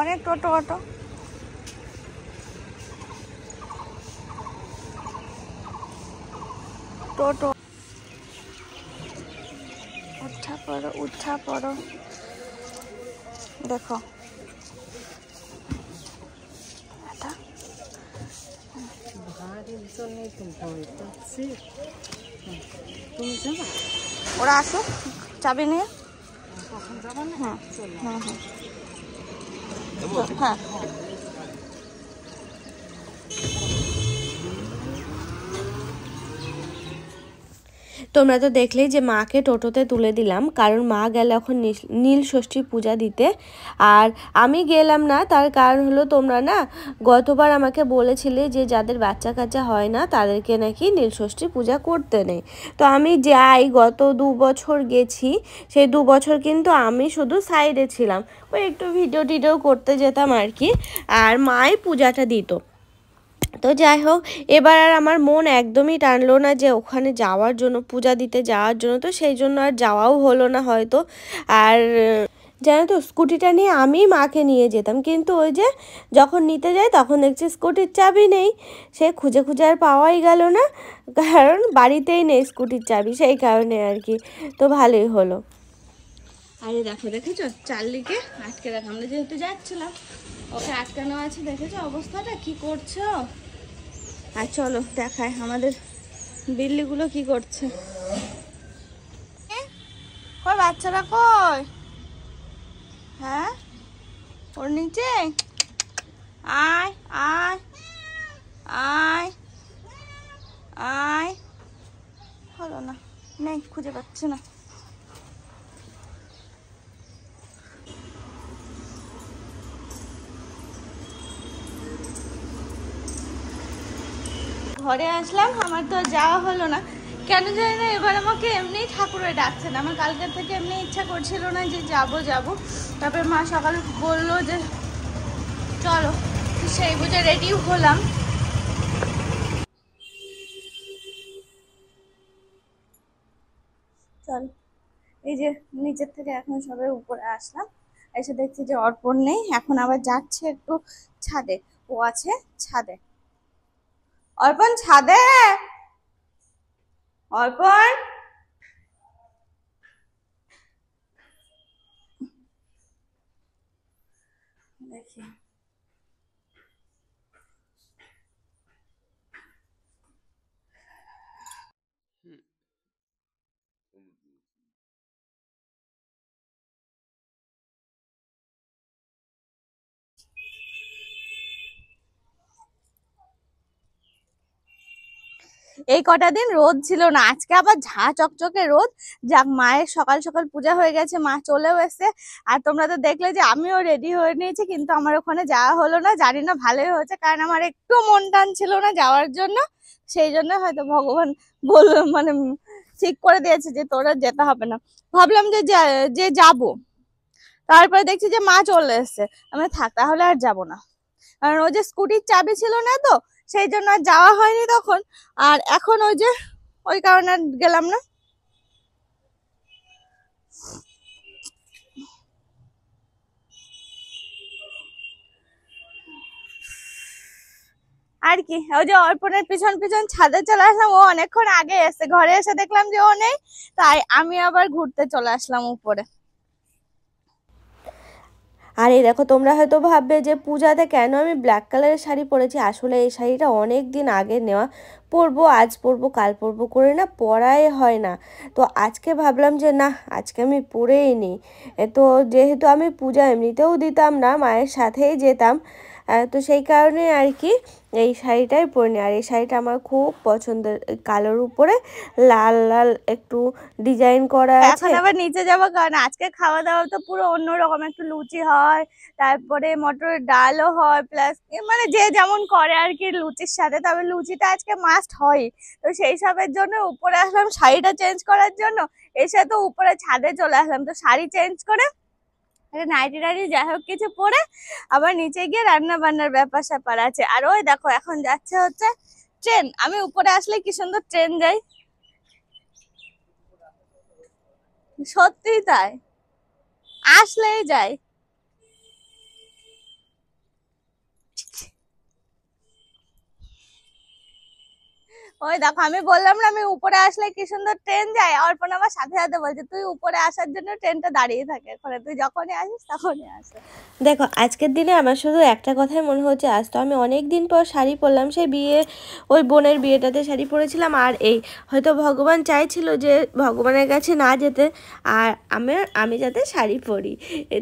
অনেক টোটো অটো। টোটো উঠা পড়ো দেখো এটা ওরা আসুক চাবি নিয়ে। হ্যাঁ হ্যাঁ হ্যাঁ হ্যাঁ। তোমরা তো দেখলেই যে মাকে টোটোতে তুলে দিলাম, কারণ মা গেল এখন নীল ষষ্ঠী পূজা দিতে। আর আমি গেলাম না, তার কারণ হলো তোমরা না গতবার আমাকে বলেছিলে যে যাদের বাচ্চা কাচ্চা হয় না তাদেরকে নাকি নীল ষষ্ঠী পূজা করতে নেই। তো আমি যাই, গত 2 বছর গেছি, সেই 2 বছর কিন্তু আমি শুধু সাইডে ছিলাম, ওই একটু ভিডিও করতে যেতাম আর কি, আর মাই পূজাটা দিত। তো যাই হোক, এবার আর আমার মন একদমই টানলো না যে ওখানে যাওয়ার জন্য, পূজা দিতে যাওয়ার জন্য, তো সেই জন্য আর যাওয়াও হলো না হয়তো। আর জানো তো, স্কুটিটা নিয়ে আমি মাকে নিয়ে যেতাম, কিন্তু ওই যে যখন নিতে যাই তখন দেখছি স্কুটির চাবি নেই। সে খুঁজে আর পাওয়াই গেল না, কারণ বাড়িতেই নেই স্কুটির চাবি, সেই কারণে আর কি। তো ভালোই হলো। আরে দেখো, দেখেছো চার্লিকে আটকে রাখা, আমরা যেহেতু যাচ্ছিলাম ওকে আটকানো আছে, দেখেছো অবস্থাটা কি করছো। আর চলো দেখায় আমাদের বিল্লিগুলো কি করছে। কই বাচ্চারা কই? হ্যাঁ ওর নিচে আয় আয় আয় আয়, হলো না, নেই, খুঁজে পাচ্ছি না। ঘরে আসলাম, আমার তো যাওয়া হলো না, কেন জানি না এবার আমাকে এমনিই ঠাকুরে ডাকছেন। আমার কালকের থেকে এমনি ইচ্ছা করছিল না যে যাব। তারপরে মা সকালে বললো যে চলো, সেই বুঝে রেডি হলাম। চল, এই যে নিচের থেকে এখন সবাই উপরে আসলাম, এসে দেখছি যে অর্পণ নেই, এখন আবার যাচ্ছে একটু ছাদে, ও আছে ছাদে। অর্পণ ছাদে, অর্পণ দেখি। এই কটা দিন রোদ ছিল না, আজকে আবার ঝা চকচকে রোদ। যাক, মায়ের সকাল সকাল পূজা হয়ে গেছে, মা চলেও এসে। আর তোমরা তো দেখলে যে আমিও রেডি হয়ে নিয়েছি, কিন্তু আমার ওখানে যাওয়া হলো না। জানি না ভালোই হয়েছে, কারণ আমার একটু মন টান ছিল না যাওয়ার জন্য, সেই জন্য হয়তো ভগবান বলল, মানে ঠিক করে দিয়েছে যে তোরা যেতে হবে না। ভাবলাম যে যাবো, তারপরে দেখছি যে মা চলে এসছে, আমি থাক তাহলে আর যাব না। কারণ ওই যে স্কুটির চাবি ছিল না, তো সেই জন্য আর যাওয়া হয়নি তখন। আর এখন ওই যে ওই কারণে গেলাম না। আর কি, ওই যে অর্পণের পিছন পিছন ছাদে চলে আসলাম, ও অনেকক্ষণ আগে এসে, ঘরে এসে দেখলাম যে ও নেই, তাই আমি আবার ঘুরতে চলে আসলাম উপরে। আর এই দেখো, তোমরা হয়তো ভাববে যে পূজাতে কেন আমি ব্ল্যাক কালারের শাড়ি পরেছি। আসলে এই শাড়িটা অনেক দিন আগে নেওয়া, পরবো আজ পরবো কাল পরবো করে না পরাই হয় না। তো আজকে ভাবলাম যে না, আজকে আমি পরেই নিই। তো যেহেতু আমি পূজা এমনিতেও দিতাম না, মায়ের সাথেই যেতাম, তো সেই কারণে আর কি এই শাড়িটাই পরে নিই। আর এই শাড়িটা আমার খুব পছন্দের, কালোর উপরে লাল লাল একটু ডিজাইন করা আছে। এখন আবার নিচে যাবো, কারণ আজকে খাওয়া দাওয়া তো পুরো অন্যরকম, একটু লুচি হয়, তারপরে মটরের ডালও হয়, প্লাস মানে যে যেমন করে আর কি লুচির সাথে, তবে লুচিটা আজকে মাস্ট হয়। তো সেই সবের জন্য উপরে আসলাম শাড়িটা চেঞ্জ করার জন্য, এসে তো উপরে ছাদে চলে আসলাম, তো শাড়ি চেঞ্জ করে নাইটি টাইটি যাই হোক কিছু পরে আবার নিচে গিয়ে রান্না বান্নার ব্যাপার স্যাপার আছে। আর ওই দেখো এখন যাচ্ছে হচ্ছে ট্রেন, আমি উপরে আসলে কি সুন্দর ট্রেন যায়, সত্যিই তাই, আসলেই যায়। ওই দেখো আমি বললাম না আমি উপরে আসলে কি সুন্দর ট্রেন যায়, অর্পণ আমার সাথে সাথে বলছে তুই উপরে আসার জন্য ট্রেনটা দাঁড়িয়ে থাকে, ওখানে তুই যখনই আসিস তখনই আসে। দেখো আজকের দিনে আমার শুধু একটা কথাই মনে হচ্ছে, আজ তো আমি অনেক দিন পর শাড়ি পরলাম, সেই বিয়ে ওই বোনের বিয়েটাতে শাড়ি পরেছিলাম, আর এই হয়তো ভগবান চাইছিল যে ভগবানের কাছে না যেতে আর আমি যাতে শাড়ি পরি,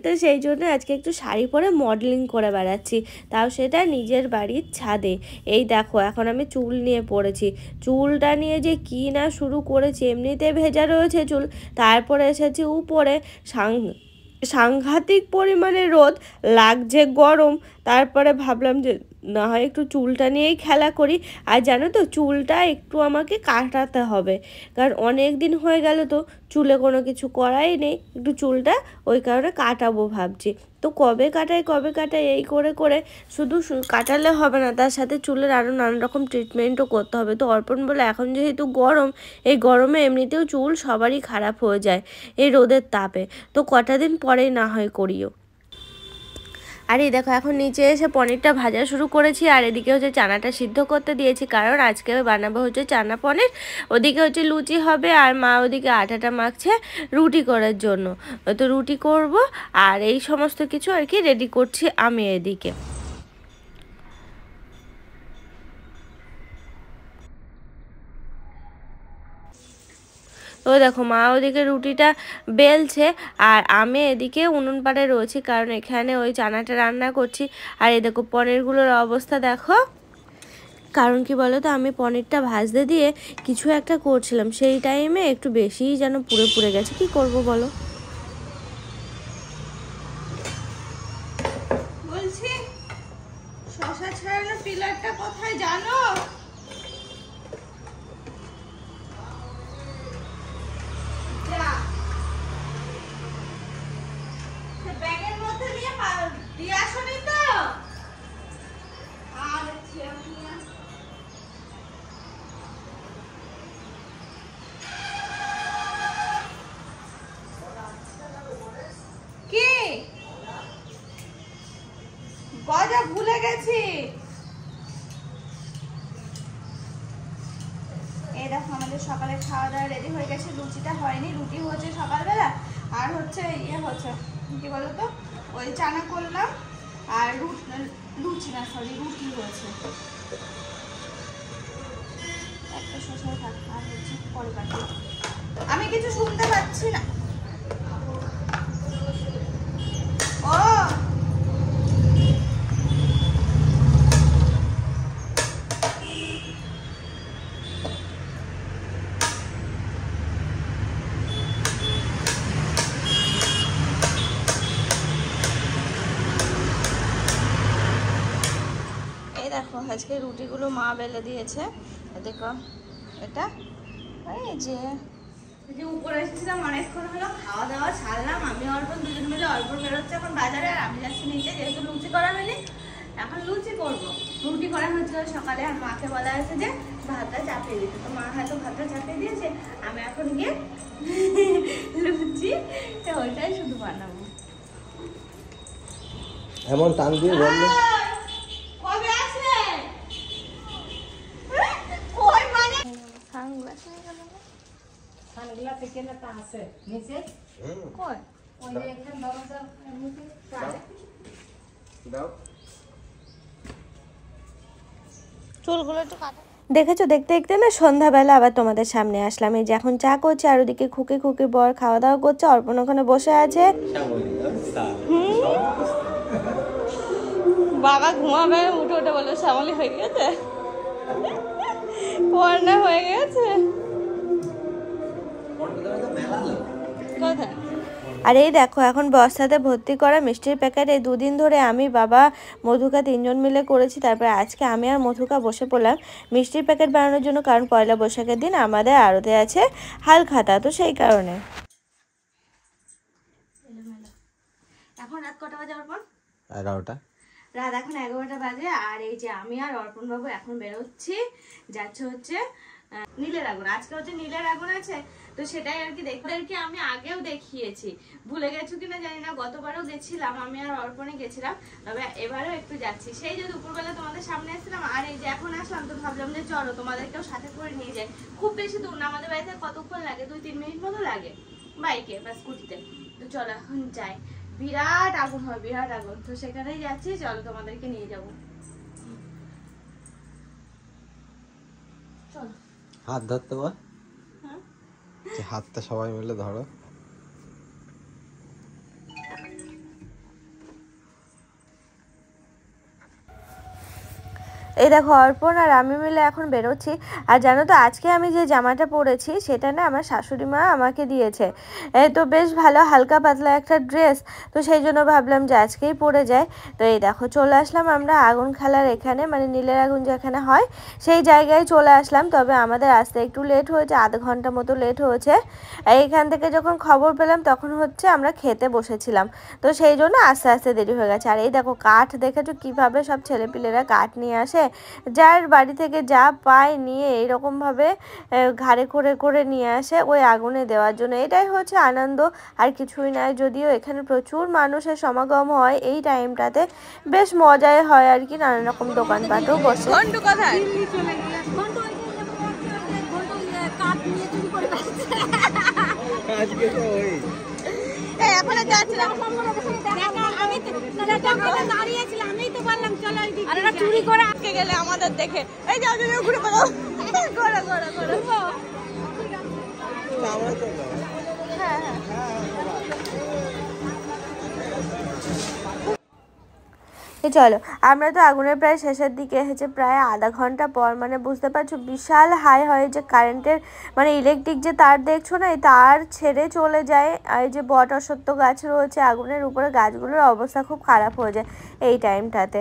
তো সেই জন্য আজকে একটু শাড়ি পরে মডেলিং করে বেড়াচ্ছি, তাও সেটা নিজের বাড়ির ছাদে। এই দেখো এখন আমি চুল নিয়ে পড়েছি, চুলটা নিয়ে যে কি না শুরু করেছি, এমনিতে ভেজা রয়েছে চুল, তারপরে এসেছি উপরে সাংঘাতিক পরিমাণে রোদ, লাগছে গরম, তারপরে ভাবলাম যে না হয় একটু চুলটা নিয়েই খেলা করি। আর জানো তো চুলটা একটু আমাকে কাটাতে হবে, কারণ অনেক দিন হয়ে গেল তো চুলে কোনো কিছু করাই নেই, একটু চুলটা ওই কারণে কাটাবো ভাবছি। তো কবে কাটাই এই করে করে শুধু কাটালে হবে না, তার সাথে চুলের আরও নানা রকম ট্রিটমেন্টও করতে হবে। তো অর্পণ বলে এখন যেহেতু গরম, এই গরমে এমনিতেও চুল সবারই খারাপ হয়ে যায় এই রোদের তাপে, তো কটা দিন পরেই না হয় করিও। আর এই দেখো এখন নিচে এসে পনিরটা ভাজা শুরু করেছি, আর এদিকে হচ্ছে চানাটা সিদ্ধ করতে দিয়েছি, কারণ আজকে বানাবো হচ্ছে চানা পনির, ওদিকে হচ্ছে লুচি হবে, আর মা ওদিকে আটাটা মাখছে রুটি করার জন্য, তো রুটি করব, আর এই সমস্ত কিছু আর কি রেডি করছি আমি এদিকে। তো দেখো মা ওদিকে রুটিটা বেলছে, আর আমি এদিকে উনুন পাড়ে রয়েছি, কারণ এখানে ওই চানাটা রান্না করছি। আর এই দেখো পনিরগুলোর অবস্থা দেখো, কারণ কি বলো তো আমি পনিরটা ভাজতে দিয়ে কিছু একটা করছিলাম, সেই টাইমে একটু বেশিই যেন পুড়ে পুড়ে গেছে, কি করব বলো। বলছি শশা ছড়ানো পিলারটা কোথায় জানো? ব্যাগের মধ্যে দিয়ে আসনি তো? কি গজা ভুলে গেছি। এই দেখো আমাদের সকালে খাওয়া দাওয়া রেডি হয়ে গেছে, লুচিটা হয়নি, রুটি হচ্ছে সকালবেলা, আর হচ্ছে ইয়ে হচ্ছে কি বলতো ওই চানা করলাম, আর লুচি না সরি রুটি হয়েছে। একটা শসা থাক, আর হচ্ছে পরে কাটি, আমি কিছু শুনতে পাচ্ছি না। ও দেখো আজকে রুটিগুলো মা বেলে দিয়েছে, দেখো এটা এই যে উপরে এসেছিলাম অনেকক্ষণ হলো, খাওয়া দাওয়া ছাড়লাম, আমি অর্পণ দুজন মিলে, অর্পণ বেরোচ্ছে এখন বাজারে, আর আমি যাচ্ছি নিচে, যেহেতু লুচি করা হয়নি এখন লুচি করবো। রুটি করা হয়েছিল সকালে, আর মাকে বলা হয়েছে যে ভাতটা চাপিয়ে দিতে, তো মা হয়তো ভাতটা চাপিয়ে দিয়েছে, আমি এখন গিয়ে লুচি ওইটাই শুধু বানাবো। এমন টান দিয়ে বললে কবে আসলে? ওই মানে সানগ্লাস নিয়ে গেল না? সানগ্লাস এখানে তো আছে নিচে, কই ওই যে এখানে দরজার মুখে দাও চুলগুলো একটু কাটা। দেখেছো দেখতে দেখতে না সন্ধ্যাবেলা আবার তোমাদের সামনে আসলাম, এই যে এখন চা করছে, আর ওদিকে খুকি খুকি বর খাওয়া দাওয়া করছে, অর্পণ ওখানে বসে আছে। বাবা ঘুমাবে, উঠে উঠে বললো শ্যামলি হয়ে গেছে, পড়না হয়ে গেছে কোথায়। আর এই দেখো এখন বস্তাতে ভর্তি করা মিষ্টির প্যাকেট, এই দুদিন ধরে আমি বাবা মধুকা তিনজন মিলে করেছি, তারপরে আজকে আমি আর মধুকা বসে পড়লাম মিষ্টির প্যাকেট বানানোর জন্য, কারণ পয়লা বৈশাখের দিন আমাদের আড়তে আছে হালখাতা, তো সেই কারণে। এখন রাত কটা বাজে অর্পণ? 11টা। রাত এখন 11টা বাজে, আর এই যে আমি আর অর্পণ বাবু এখন বেরোচ্ছি, যাচ্ছে হচ্ছে নীলের আগুন, আজকে হচ্ছে নীলের আগুন আছে, তো সেটাই আর কি দেখতে আমি আগেও দেখিয়েছি, ভুলে গেছো কিনা জানি না। গতবারও গেছিলাম আমি আর অর্পণে গেছিলাম, তবে এবারও একটু যাচ্ছি। সেই যে দুপুরবেলা তোমাদের সামনে এসেছিলাম আর এই যে এখন আসলাম, তো ভাবলাম যে চলো তোমাদেরকেও সাথে করে নিয়ে যাই। খুব বেশি দূর না, আমাদের বাড়িতে কতক্ষণ লাগে, 2-3 মিনিট মতো লাগে বাইকে বা স্কুটিতে। তো চলো এখন যাই, বিরাট আগুন হয়, বিরাট আগুন, তো সেখানেই যাচ্ছি, চলো তোমাদেরকে নিয়ে যাবো। চলো। হাত ধরতে বল, হ্যাঁ যে হাতটা সবাই মিলে ধরো। এই দেখো অর্পণ আর আমি মিলে এখন বেরোচ্ছি। আর জানো তো আজকে আমি যে জামাটা পরেছি সেটা না আমার শাশুড়ি মা আমাকে দিয়েছে। তো বেশ ভালো হালকা পাতলা একটা ড্রেস, তো সেই জন্য ভাবলাম যে আজকেই পরে যায়। তো এই দেখো চলে আসলাম আমরা আগুন খেলার এখানে, মানে নীলের আগুন যেখানে হয় সেই জায়গায় চলে আসলাম। তবে আমাদের আসতে একটু লেট হয়েছে, আধ ঘন্টা মতো লেট হয়েছে। এইখান থেকে যখন খবর পেলাম তখন হচ্ছে আমরা খেতে বসেছিলাম, তো সেই জন্য আস্তে আস্তে দেরি হয়ে গেছে। আর এই দেখো কাঠ দেখেছো কীভাবে সব ছেলেপিলেরা কাঠ নিয়ে আসে, যার বাড়ি থেকে যা পায় নিয়ে এরকমভাবে ঘাড়ে করে করে নিয়ে আসে ওই আগুনে দেওয়ার জন্য। এটাই হচ্ছে আনন্দ, আর কিছুই নয়। যদিও এখানে প্রচুর মানুষের সমাগম হয় এই টাইমটাতে, বেশ মজাই হয় আর কি, নানান রকম দোকানপাটও বসে। ঘন্টু কোথায়? আজকে তো ওই এখন যাচ্ছিলাম, চুরি করে আটকে গেলে আমাদের দেখে, এই যাও যাও ঘুরে পাবো, ঘোরা ঘোরা ঘোরা। আমরা তো হ্যাঁ হ্যাঁ চলো আমরা তো আগুনের প্রায় শেষের দিকে এসেছে, প্রায় আধা ঘন্টা পর। মানে বুঝতে পারছো বিশাল হাই হয়, যে কারেন্টের মানে ইলেকট্রিক যে তার দেখছো না, এই তার ছেড়ে চলে যায়। আর এই যে বট অশ্বত্থ গাছ রয়েছে আগুনের উপরে, গাছগুলোর অবস্থা খুব খারাপ হয়ে যায় এই টাইমটাতে।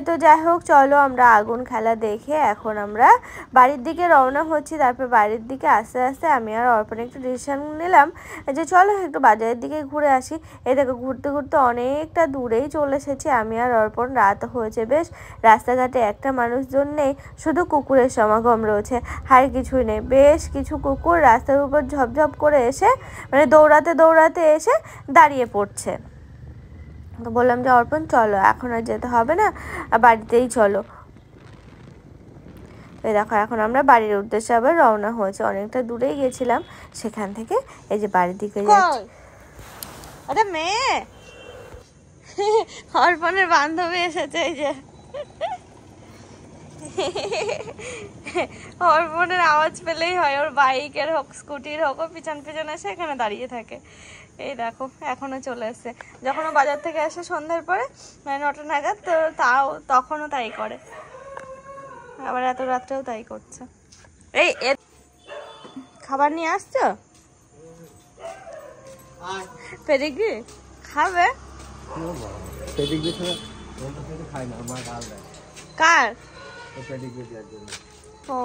তো যাই হোক চলো আমরা আগুন খেলা দেখে এখন আমরা বাড়ির দিকে রওনা হচ্ছি। তারপর বাড়ির দিকে আস্তে আস্তে আমি আর অর্পণ একটু ডিসিশন নিলাম যে চলো একটু বাজারের দিকে ঘুরে আসি। এই দেখো ঘুরতে ঘুরতে অনেকটা দূরেই চলে এসেছি আমি আর অর্পণ। রাত হয়েছে বেশ, রাস্তাঘাটে একটা মানুষজন নেই, শুধু কুকুরের সমাগম রয়েছে, আর কিছুই নেই। বেশ কিছু কুকুর রাস্তার উপর ঝপঝপ করে এসে মানে দৌড়াতে দৌড়াতে এসে দাঁড়িয়ে পড়ছে। তো বললাম যে অর্পণ চলো এখন আর যেতে হবে না, বাড়িতেই চলো। এই দেখো এখন আমরা বাড়ির উদ্দেশ্যে আবার রওনা হয়েছে, অনেকটা দূরেই গেছিলাম, সেখান থেকে এই যে বাড়ির দিকে যাচ্ছি। আরে মেয়ে, অর্পণের বান্ধবী এসেছে, এই যে অর্পণের আওয়াজ পেলেই হয়, ওর বাইকের হোক স্কুটির হোক, ও পিছন পিছন এসে এখানে দাঁড়িয়ে থাকে। এই দেখো এখনো চলে এসছে, যখন ও বাজার থেকে আসে সন্ধ্যার পরে মানে 9টা নাগাদ, তো তাও তখনও তাই করে, আবার এত রাত্রেও তাই করছে। এই খাবার নিয়ে আসছো? পেডিগ্রি খাবে? পেডিগ্রি ছাড়া অন্য কিছু খাই না, আমার গাল দেয়। কার? পেডিগ্রি দেওয়ার জন্য। ও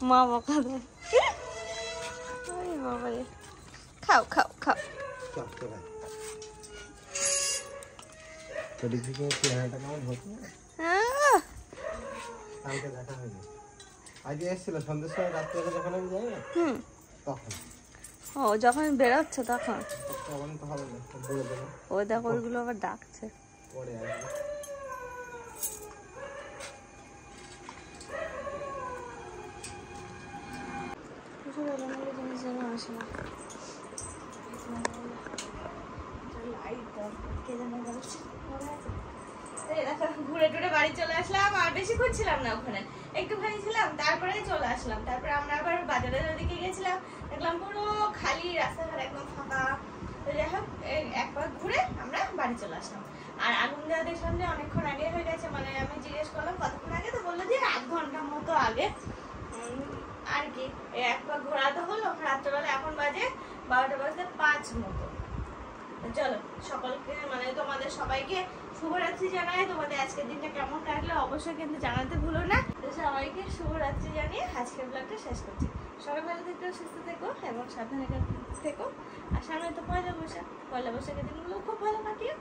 মা বকা দেয়। বাবা রে, খাও খাও খাও। পেডিগ্রি করে চেহারাটা কেমন হতো কালকে দেখা হয়নি। আজকে এসেছিল সন্ধ্যের সময়, রাত্রে যখন আমি যাই না তখন। ও যখন বেরোচ্ছে তখন তখন তো হবে না, বলে দেবো। ও দেখো ওইগুলো আবার ডাকছে। পরে আসবে। ঘুরে টুরে বাড়ি চলে আসলাম, আর বেশিক্ষণ ছিলাম না ওখানে, একটুখানি ছিলাম, তারপরে চলে আসলাম। তারপরে আমরা আবার বাজারের ওদিকে গেছিলাম, দেখলাম পুরো খালি রাস্তাঘাট একদম ফাঁকা। তো যাই হোক এক পাক ঘুরে আমরা বাড়ি চলে আসলাম। আর আগুন দেওয়া দেখলাম যে অনেকক্ষণ আগে হয়ে গেছে, মানে আমি জিজ্ঞেস করলাম কতক্ষণ আগে, তো বললো যে 1 ঘন্টার মতো আগে আর কি। এক পাক ঘোরা তো হলো রাত্রেবেলা, এখন বাজে 12টা বাজতে 5 মতো। চলো সকলকে মানে তোমাদের সবাইকে শুভরাত্রি জানাই। তোমাদের আজকের দিনটা কেমন কাটলো অবশ্যই কিন্তু জানাতে ভুলো না। তো সবাইকে শুভরাত্রি জানিয়ে আজকের ব্লগটা শেষ করছি। সবাই ভালো থেকো, সুস্থ থেকো এবং সাবধানে থেকো। আর সামনে তো পয়লা বৈশাখ, পয়লা বৈশাখের দিনগুলো খুব ভালো কাটিয়ে